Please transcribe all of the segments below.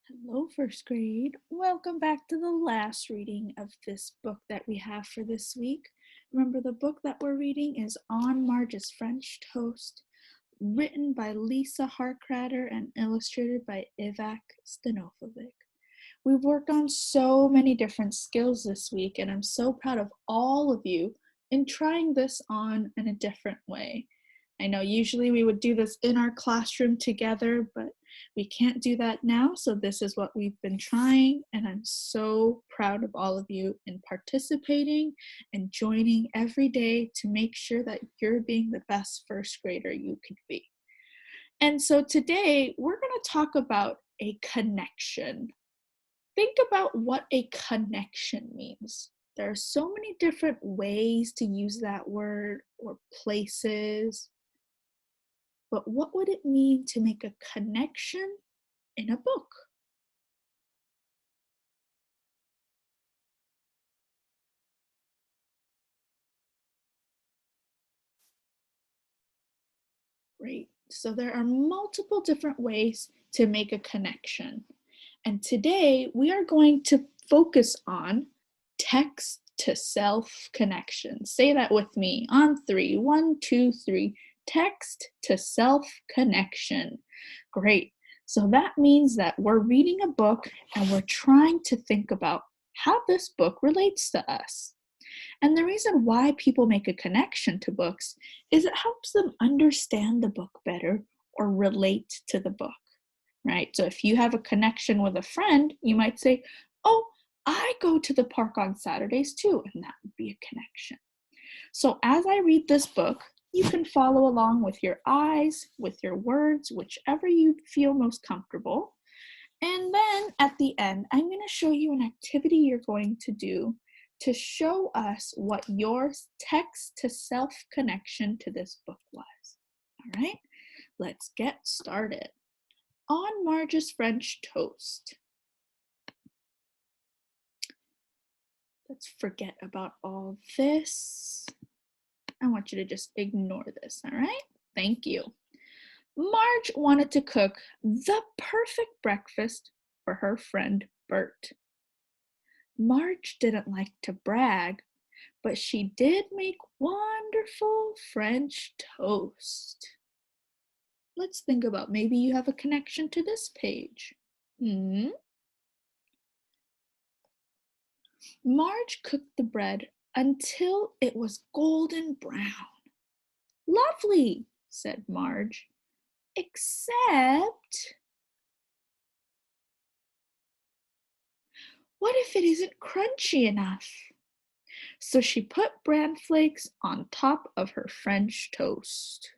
Hello, first grade. Welcome back to the last reading of this book that we have for this week. Remember, the book that we're reading is On Marge's French Toast, written by Lisa Harkratter and illustrated by Ivak Stanofovic. We've worked on so many different skills this week, and I'm so proud of all of you in trying this on in a different way. I know usually we would do this in our classroom together, but we can't do that now, so this is what we've been trying, and I'm so proud of all of you in participating and joining every day to make sure that you're being the best first grader you could be. And so today we're going to talk about a connection. Think about what a connection means. There are so many different ways to use that word or places. But what would it mean to make a connection in a book? Great. So there are multiple different ways to make a connection. And today we are going to focus on text to self connection. Say that with me on three. 1, 2, 3. Text to self connection. Great. So that means that we're reading a book and we're trying to think about how this book relates to us. And the reason why people make a connection to books is it helps them understand the book better or relate to the book, right? So if you have a connection with a friend, you might say, "Oh, I go to the park on Saturdays too," and that would be a connection. So as I read this book, you can follow along with your eyes, with your words, whichever you feel most comfortable. And then at the end, I'm going to show you an activity you're going to do to show us what your text to self connection to this book was. All right, let's get started. On Marge's French Toast. Let's forget about all this. I want you to just ignore this, all right? Thank you. Marge wanted to cook the perfect breakfast for her friend Bert. Marge didn't like to brag, but she did make wonderful French toast. Let's think about maybe you have a connection to this page. Marge cooked the bread until it was golden brown. Lovely, said Marge, except what if it isn't crunchy enough? So she put bran flakes on top of her French toast.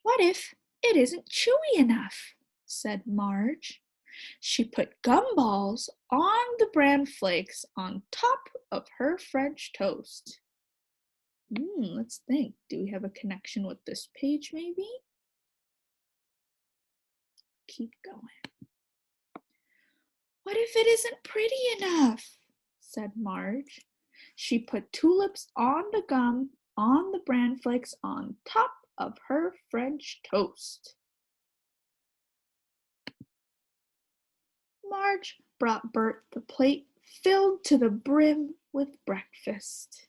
What if it isn't chewy enough? Said Marge. She put gumballs on the bran flakes on top of her French toast. Let's think. Do we have a connection with this page maybe? Keep going. What if it isn't pretty enough? Said Marge. She put tulips on the gum on the bran flakes on top of her French toast. Marge brought Bert the plate filled to the brim with breakfast.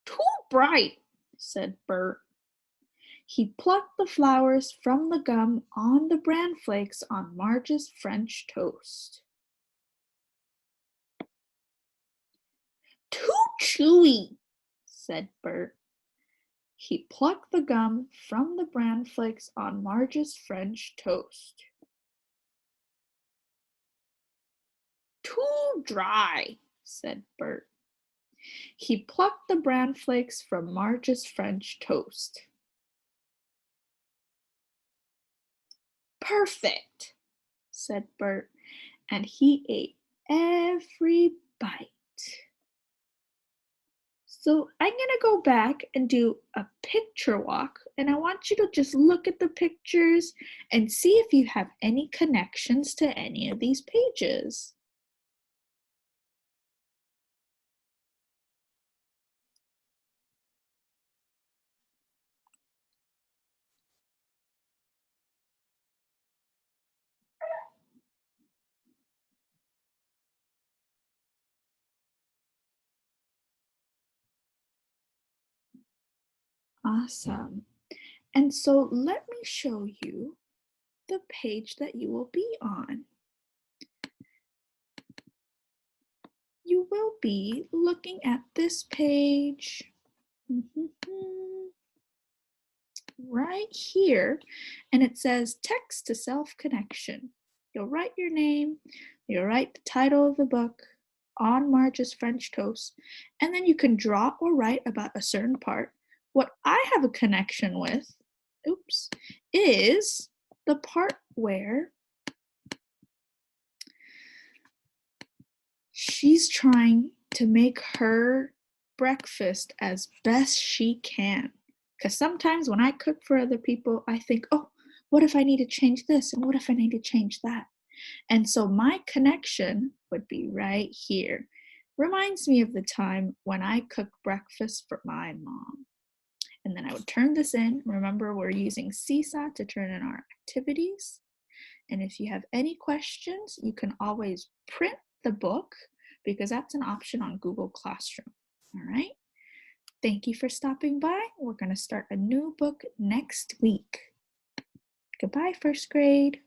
Too bright, said Bert. He plucked the flowers from the gum on the bran flakes on Marge's French toast. Too chewy, said Bert. He plucked the gum from the bran flakes on Marge's French toast. Too dry, said Bert. He plucked the bran flakes from Marge's French toast. Perfect, said Bert, and he ate every bite. So I'm going to go back and do a picture walk, and I want you to just look at the pictures and see if you have any connections to any of these pages. Awesome. And so let me show you the page that you will be on. You will be looking at this page right here, and it says text to self connection. You'll write your name, you'll write the title of the book on Marge's French toast, and then you can draw or write about a certain part. What I have a connection with, is the part where she's trying to make her breakfast as best she can. Because sometimes when I cook for other people, I think, oh, what if I need to change this? And what if I need to change that? And so my connection would be right here. Reminds me of the time when I cooked breakfast for my mom. And then I would turn this in. Remember, we're using Seesaw to turn in our activities. And if you have any questions, you can always print the book because that's an option on Google Classroom. All right. Thank you for stopping by. We're going to start a new book next week. Goodbye, first grade.